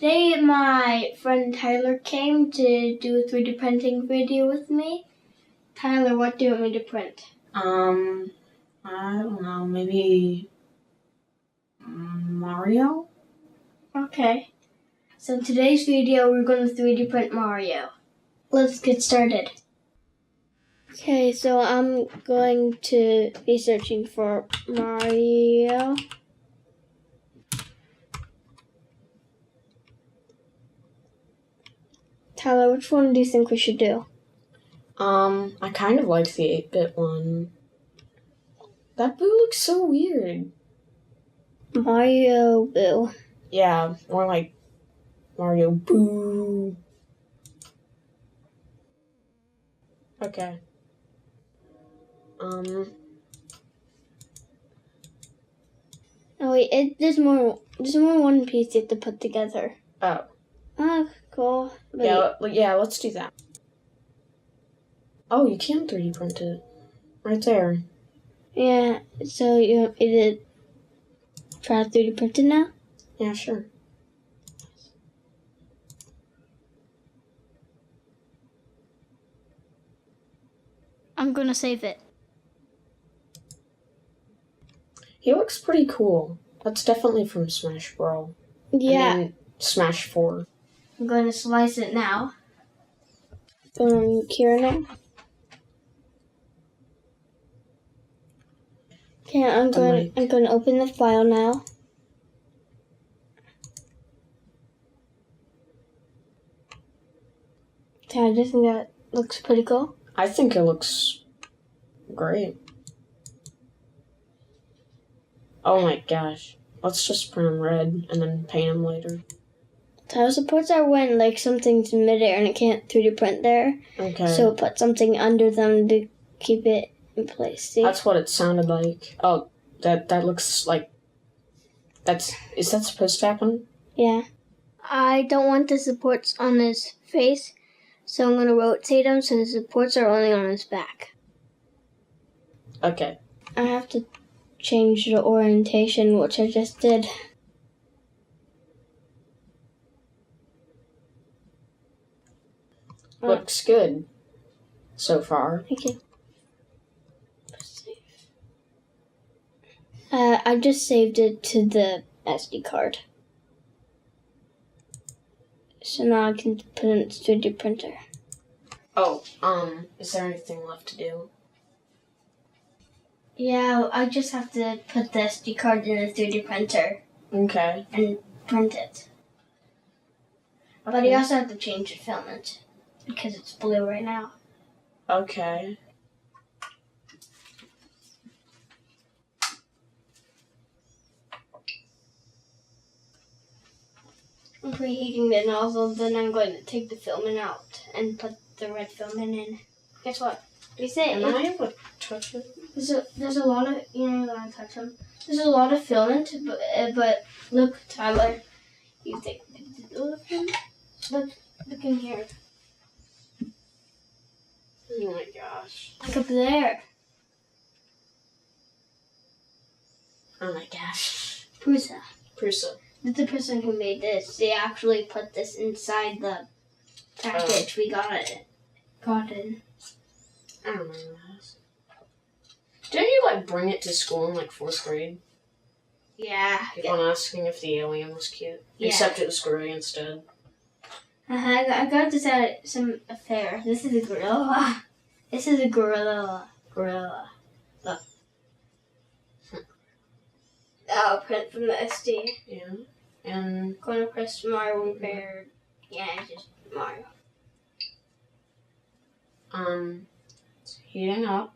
Today my friend Tyler came to do a 3D printing video with me. Tyler, what do you want me to print? I don't know, maybe Mario? Okay. So in today's video, we're going to 3D print Mario. Let's get started. Okay, so I'm going to be searching for Mario. Tyler, which one do you think we should do? I kind of like the 8-bit one. That boo looks so weird. Mario Boo. Yeah, more like Mario Boo. Okay. Oh wait, there's more One Piece you have to put together. Oh. Oh, cool. Yeah, let's do that. Oh, you can 3D print it. Right there. Yeah, so you want me to try to 3D print it now? Yeah, sure. I'm gonna save it. He looks pretty cool. That's definitely from Smash Bros. Yeah. And then Smash 4. I'm gonna slice it now. Kira now. Okay, I'm going to open the file now. Okay, I just think that looks pretty cool. I think it looks great. Oh my gosh. Let's just print them red and then paint them later. Tile supports are when like something's in midair and it can't 3D print there. Okay. So put something under them to keep it in place. See? That's what it sounded like. Oh, that looks like... Is that supposed to happen? Yeah. I don't want the supports on his face, so I'm going to rotate him so the supports are only on his back. Okay. I have to change the orientation, which I just did. Looks good so far. Thank you. I just saved it to the SD card. So now I can put it in the 3D printer. Oh, is there anything left to do? Yeah, I just have to put the SD card in the 3D printer. Okay. And print it. Okay. But you also have to change the filament because it's blue right now. Okay. I'm preheating the nozzle, then I'm going to take the filament out and put the red filament in. Guess what? You say Am I able to touch it? There's a lot of, you're not going to touch them. There's a lot of filament, but look, Tyler, you think, look in here. Oh my gosh. Look up there. Oh my gosh. Prusa. Prusa. The person who made this, they actually put this inside the package we got it. I don't remember this. Didn't you bring it to school in 4th grade? Yeah. Keep on asking if the alien was cute. Yeah. Except it was gray instead. I got this at some affair. This is a gorilla. This is a gorilla. Look. I'll print from the SD. Yeah. And Going to press Mario Repair. Yeah, it's just Mario. It's heating up.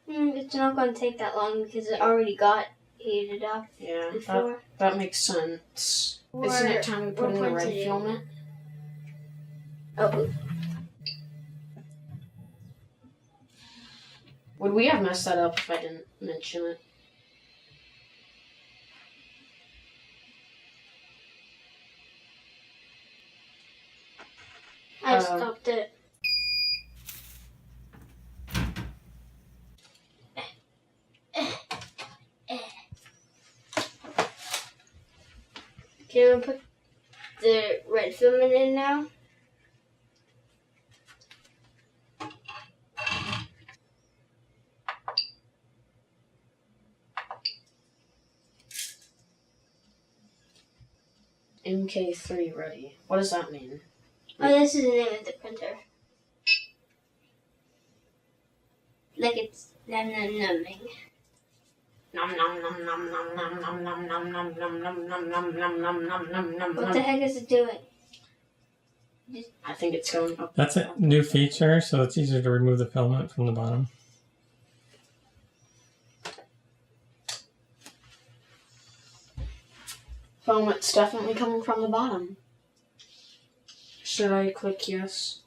It's not going to take that long because it already got heated up. Yeah, before. that makes sense. Isn't it time to put in the red filament? Oh. Would we have messed that up if I didn't mention it? I stopped it. Can I put the red filament in now. MK3 ready. What does that mean? Oh, this is the name of the printer. Like it's numbing. Nom nom nom nom nom nom nom nom nom nom nom nom nom nom nom nom nom nom nom. What the heck is it doing? I think it's going up. That's a new feature, so it's easier to remove the filament from the bottom. Filament's definitely coming from the bottom. Should I click yes?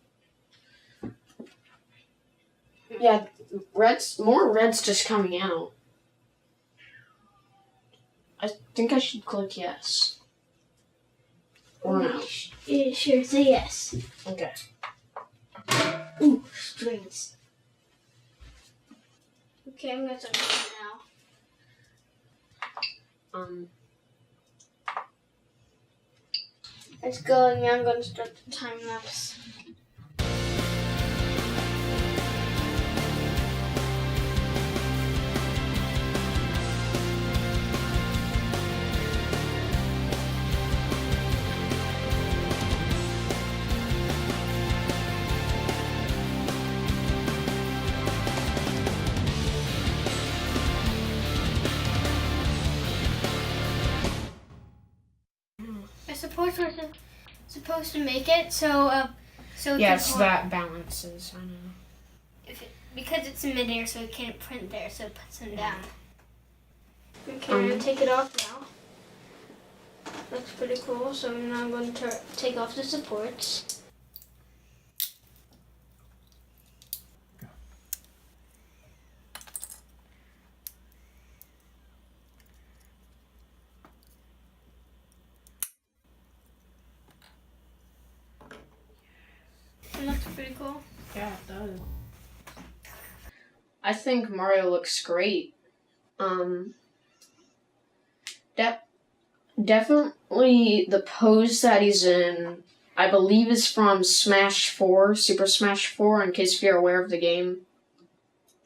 Yeah, more red's just coming out. I think I should click yes. Or no. Yeah, sure, say yes. Okay. Ooh, strings. Okay, I'm gonna start it now. It's going. I'm gonna start the time lapse. I suppose we're supposed to make it so Yes, that balances. I know. Because it's in midair, so it can't print there, so it puts them down. Okay, I'm gonna take it off now. Looks pretty cool. So now I'm going to take off the supports. It looks pretty cool. Yeah, it does. I think Mario looks great. Definitely the pose that he's in, I believe, is from Smash 4, Super Smash 4, in case if you're aware of the game.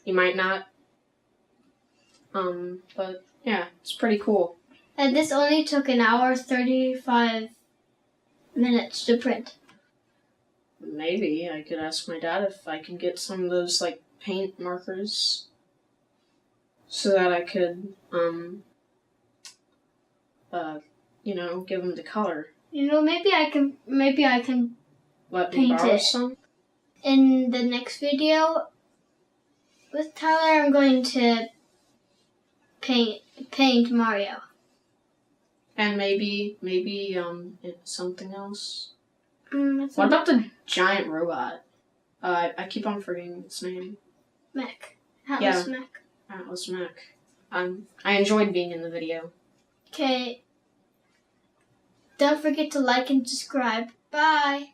You might not. But yeah, it's pretty cool. And this only took an hour 35 minutes to print. Maybe I could ask my dad if I could get some of those like paint markers so that I could give him the color. You know, maybe I can Let me paint borrow it. some? In the next video with Tyler, I'm going to paint Mario. And maybe it's something else. What What about the giant robot? I keep on forgetting its name. Mech? Atlas Mech. Atlas Mech. I enjoyed being in the video. Okay. Don't forget to like and subscribe. Bye.